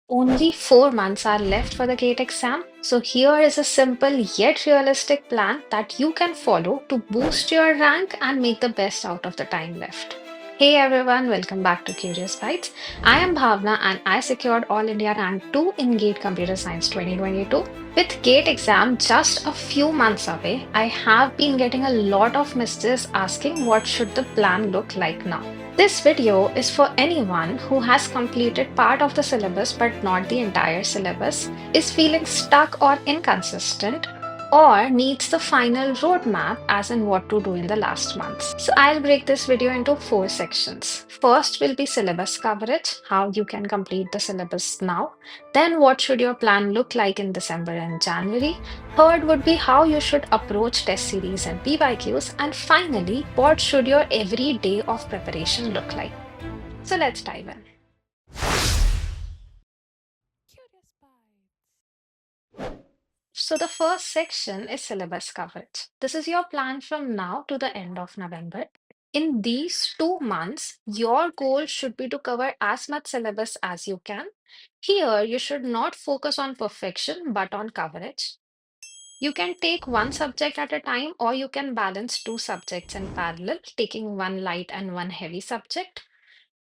Only 4 months are left for the GATE exam. So, here is a simple yet realistic plan that you can follow to boost your rank and make the best out of the time left. Hey everyone, welcome back to Curious Bytes. I am Bhavna and I secured All India Rank 2 in GATE Computer Science 2022. With GATE exam just a few months away, I have been getting a lot of messages asking what should the plan look like now. This video is for anyone who has completed part of the syllabus but not the entire syllabus, is feeling stuck or inconsistent, or needs the final roadmap as in what to do in the last months. So I'll break this video into 4 sections. First will be syllabus coverage, how you can complete the syllabus now. Then what should your plan look like in December and January? Third would be how you should approach test series and PYQs. And finally, what should your every day of preparation look like? So let's dive in. Curious Bytes. So the first section is syllabus coverage. This is your plan from now to the end of November. In these 2 months, your goal should be to cover as much syllabus as you can. Here, you should not focus on perfection but on coverage. You can take one subject at a time, or you can balance two subjects in parallel, taking one light and one heavy subject.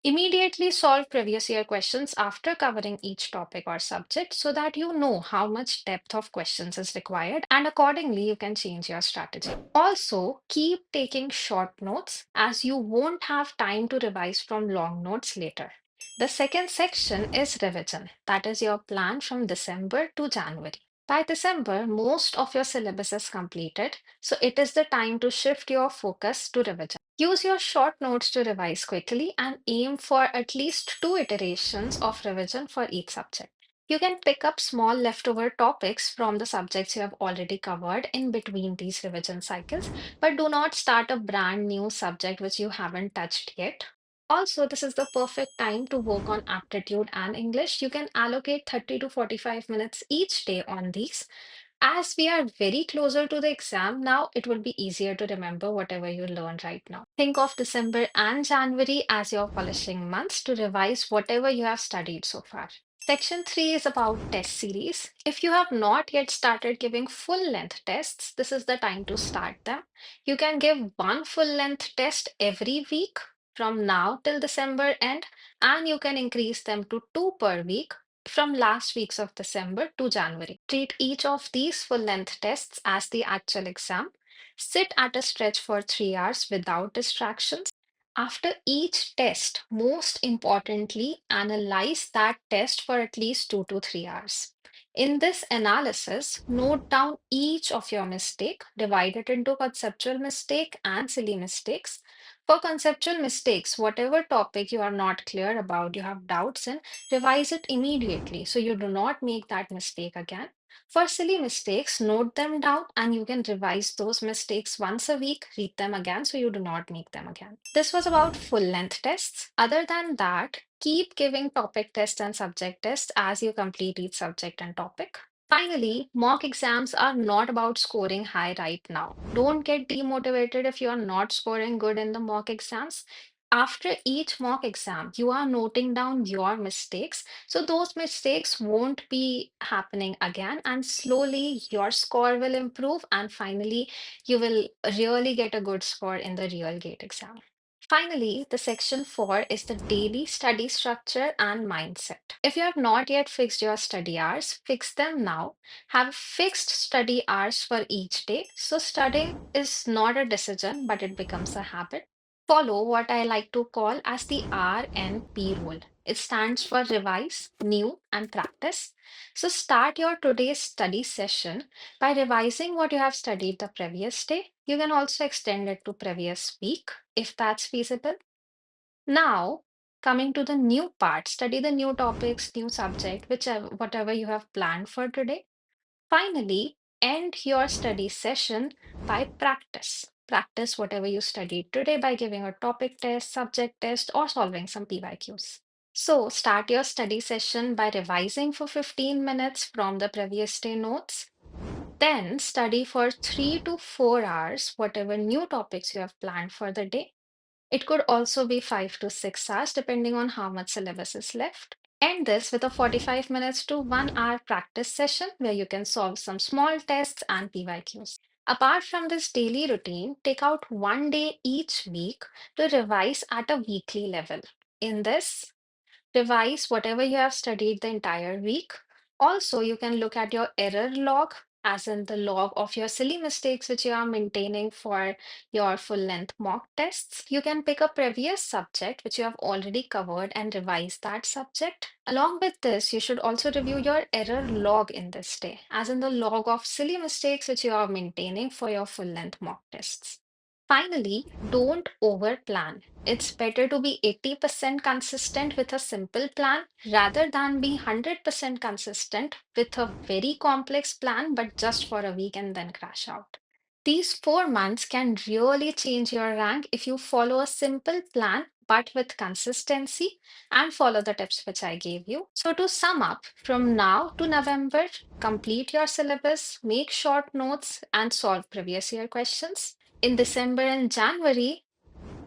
Immediately solve previous year questions after covering each topic or subject so that you know how much depth of questions is required, and accordingly you can change your strategy. Also, keep taking short notes as you won't have time to revise from long notes later. The second section is revision. That is your plan from December to January. By December, most of your syllabus is completed, so it is the time to shift your focus to revision. Use your short notes to revise quickly and aim for at least 2 iterations of revision for each subject. You can pick up small leftover topics from the subjects you have already covered in between these revision cycles, but do not start a brand new subject which you haven't touched yet. Also, this is the perfect time to work on aptitude and English. You can allocate 30 to 45 minutes each day on these. As we are very closer to the exam now, it will be easier to remember whatever you learn right now. Think of December and January as your polishing months to revise whatever you have studied so far. Section 3 is about test series. If you have not yet started giving full length tests, this is the time to start them. You can give one full length test every week from now till December end, and you can increase them to two per week from last weeks of December to January. Treat each of these full length tests as the actual exam. Sit at a stretch for 3 hours without distractions. After each test, most importantly, analyze that test for at least 2 to 3 hours. In this analysis, note down each of your mistake, divide it into conceptual mistake and silly mistakes. For conceptual mistakes, whatever topic you are not clear about, you have doubts in, revise it immediately so you do not make that mistake again. For silly mistakes, note them down and you can revise those mistakes once a week, read them again so you do not make them again. This was about full length tests. Other than that, keep giving topic tests and subject tests as you complete each subject and topic. Finally, mock exams are not about scoring high right now. Don't get demotivated if you are not scoring good in the mock exams. After each mock exam, you are noting down your mistakes. So those mistakes won't be happening again, and slowly your score will improve. And finally, you will really get a good score in the real GATE exam. Finally, the section 4 is the daily study structure and mindset. If you have not yet fixed your study hours, fix them now. Have fixed study hours for each day. So, studying is not a decision, but it becomes a habit. Follow what I like to call as the RNP rule. It stands for revise, new, and practice. So, start your today's study session by revising what you have studied the previous day. You can also extend it to previous week if that's feasible. Now, coming to the new part, study the new topics, new subject, whichever whatever you have planned for today. Finally, end your study session by practice. Practice whatever you studied today by giving a topic test, subject test, or solving some PYQs. So, start your study session by revising for 15 minutes from the previous day notes. Then study for 3 to 4 hours, whatever new topics you have planned for the day. It could also be 5 to 6 hours, depending on how much syllabus is left. End this with a 45 minutes to 1 hour practice session where you can solve some small tests and PYQs. Apart from this daily routine, take out 1 day each week to revise at a weekly level. In this, revise whatever you have studied the entire week. Also, you can look at your error log, as in the log of your silly mistakes which you are maintaining for your full length mock tests. You can pick a previous subject which you have already covered and revise that subject. Along with this, you should also review your error log in this day, as in the log of silly mistakes which you are maintaining for your full length mock tests. Finally, don't over plan. It's better to be 80% consistent with a simple plan rather than be 100% consistent with a very complex plan, but just for a week and then crash out. These 4 months can really change your rank if you follow a simple plan, but with consistency and follow the tips which I gave you. So, to sum up, from now to November, complete your syllabus, make short notes, and solve previous year questions. In December and January,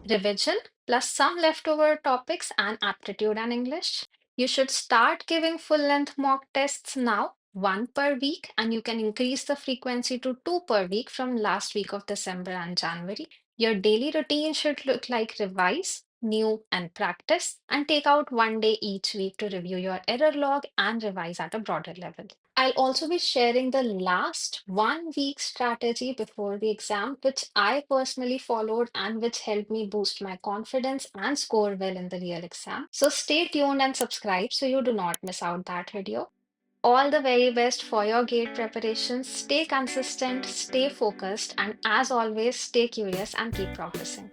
revision plus some leftover topics and aptitude and English. You should start giving full length mock tests now, one per week, and you can increase the frequency to two per week from last week of December and January. Your daily routine should look like revise, new, and practice, and take out 1 day each week to review your error log and revise at a broader level. I'll also be sharing the last 1 week strategy before the exam, which I personally followed and which helped me boost my confidence and score well in the real exam. So stay tuned and subscribe so you do not miss out that video. All the very best for your gate preparations. Stay consistent, stay focused, and as always, stay curious and keep practicing.